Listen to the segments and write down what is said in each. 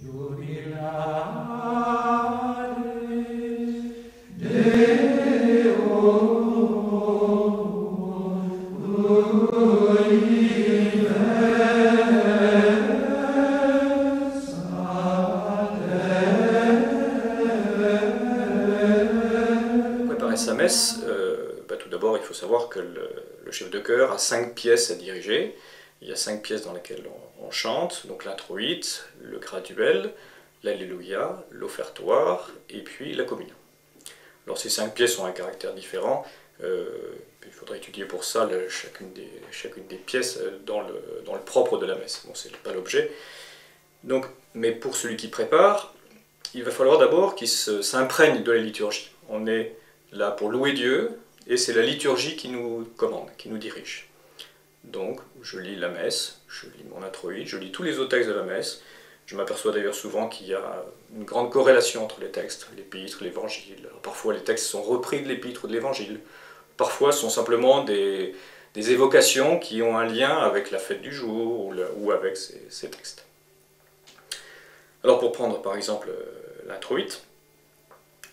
Préparer sa messe, tout d'abord il faut savoir que le chef de chœur a 5 pièces à diriger. Il y a 5 pièces dans lesquelles on chante, donc l'introïte, le graduel, l'alléluia, l'offertoire et puis la communion. Alors ces 5 pièces ont un caractère différent, il faudrait étudier pour ça chacune des pièces dans le propre de la messe. Bon, c'est pas l'objet. Mais pour celui qui prépare, il va falloir d'abord qu'il s'imprègne de la liturgie. On est là pour louer Dieu, et c'est la liturgie qui nous commande, qui nous dirige. Donc, je lis la messe, je lis mon introïte, je lis tous les autres textes de la messe. Je m'aperçois d'ailleurs souvent qu'il y a une grande corrélation entre les textes, l'épître, l'évangile. Parfois les textes sont repris de l'épître ou de l'évangile. Parfois ce sont simplement des évocations qui ont un lien avec la fête du jour ou avec ces textes. Alors pour prendre par exemple l'introïte,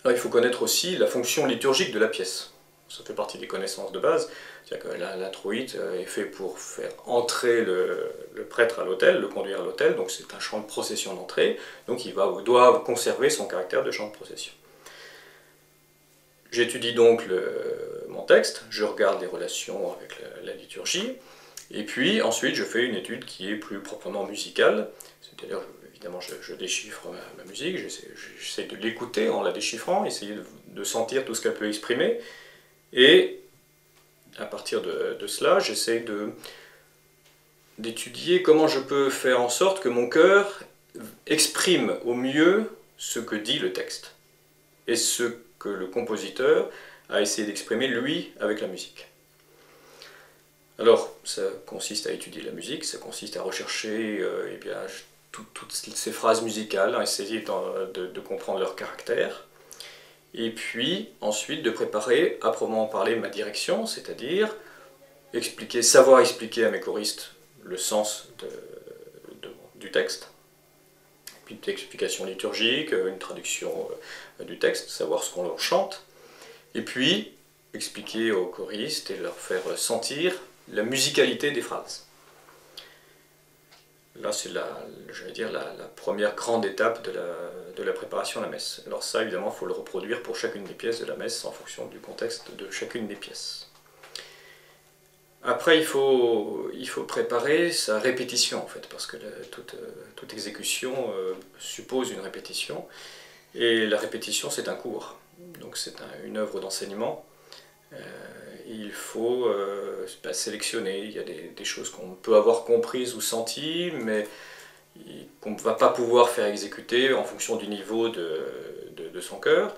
il faut connaître aussi la fonction liturgique de la pièce. Ça fait partie des connaissances de base. C'est-à-dire que l'introïte est fait pour faire entrer le prêtre à l'autel, le conduire à l'autel, donc c'est un chant de procession d'entrée, donc il doit conserver son caractère de chant de procession. J'étudie donc mon texte, je regarde les relations avec la liturgie, et puis ensuite je fais une étude qui est plus proprement musicale, c'est-à-dire évidemment je déchiffre ma musique, j'essaie de l'écouter en la déchiffrant, essayer de sentir tout ce qu'elle peut exprimer, et à partir de cela, j'essaie d'étudier comment je peux faire en sorte que mon cœur exprime au mieux ce que dit le texte et ce que le compositeur a essayé d'exprimer lui avec la musique. Alors, ça consiste à étudier la musique, ça consiste à rechercher toutes ces phrases musicales, à essayer de comprendre leur caractère. Et puis, ensuite, de préparer, à proprement parler, ma direction, c'est-à-dire savoir expliquer à mes choristes le sens du texte, puis une explication liturgique, une traduction du texte, savoir ce qu'on leur chante, et puis expliquer aux choristes et leur faire sentir la musicalité des phrases. Là, c'est la première grande étape de la préparation à la messe. Alors ça, évidemment, il faut le reproduire pour chacune des pièces de la messe en fonction du contexte de chacune des pièces. Après, il faut préparer sa répétition, en fait, parce que toute exécution suppose une répétition, et la répétition, c'est un cours, donc c'est une œuvre d'enseignement. Il faut sélectionner, il y a des choses qu'on peut avoir comprises ou senties, mais qu'on ne va pas pouvoir faire exécuter en fonction du niveau de son cœur,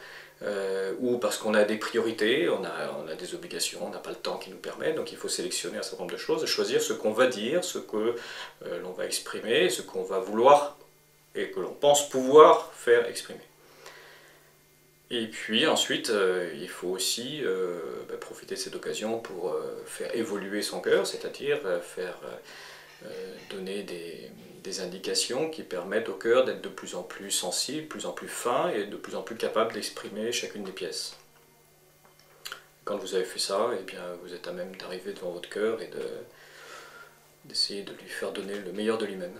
ou parce qu'on a des priorités, on a des obligations, on n'a pas le temps qui nous permet, donc il faut sélectionner un certain nombre de choses, choisir ce qu'on va dire, ce que l'on va exprimer, ce qu'on va vouloir et que l'on pense pouvoir faire exprimer. Et puis ensuite, il faut aussi profiter de cette occasion pour faire évoluer son cœur, c'est-à-dire donner des indications qui permettent au cœur d'être de plus en plus sensible, de plus en plus fin et de plus en plus capable d'exprimer chacune des pièces. Quand vous avez fait ça, eh bien, vous êtes à même d'arriver devant votre cœur et d'essayer de lui faire donner le meilleur de lui-même.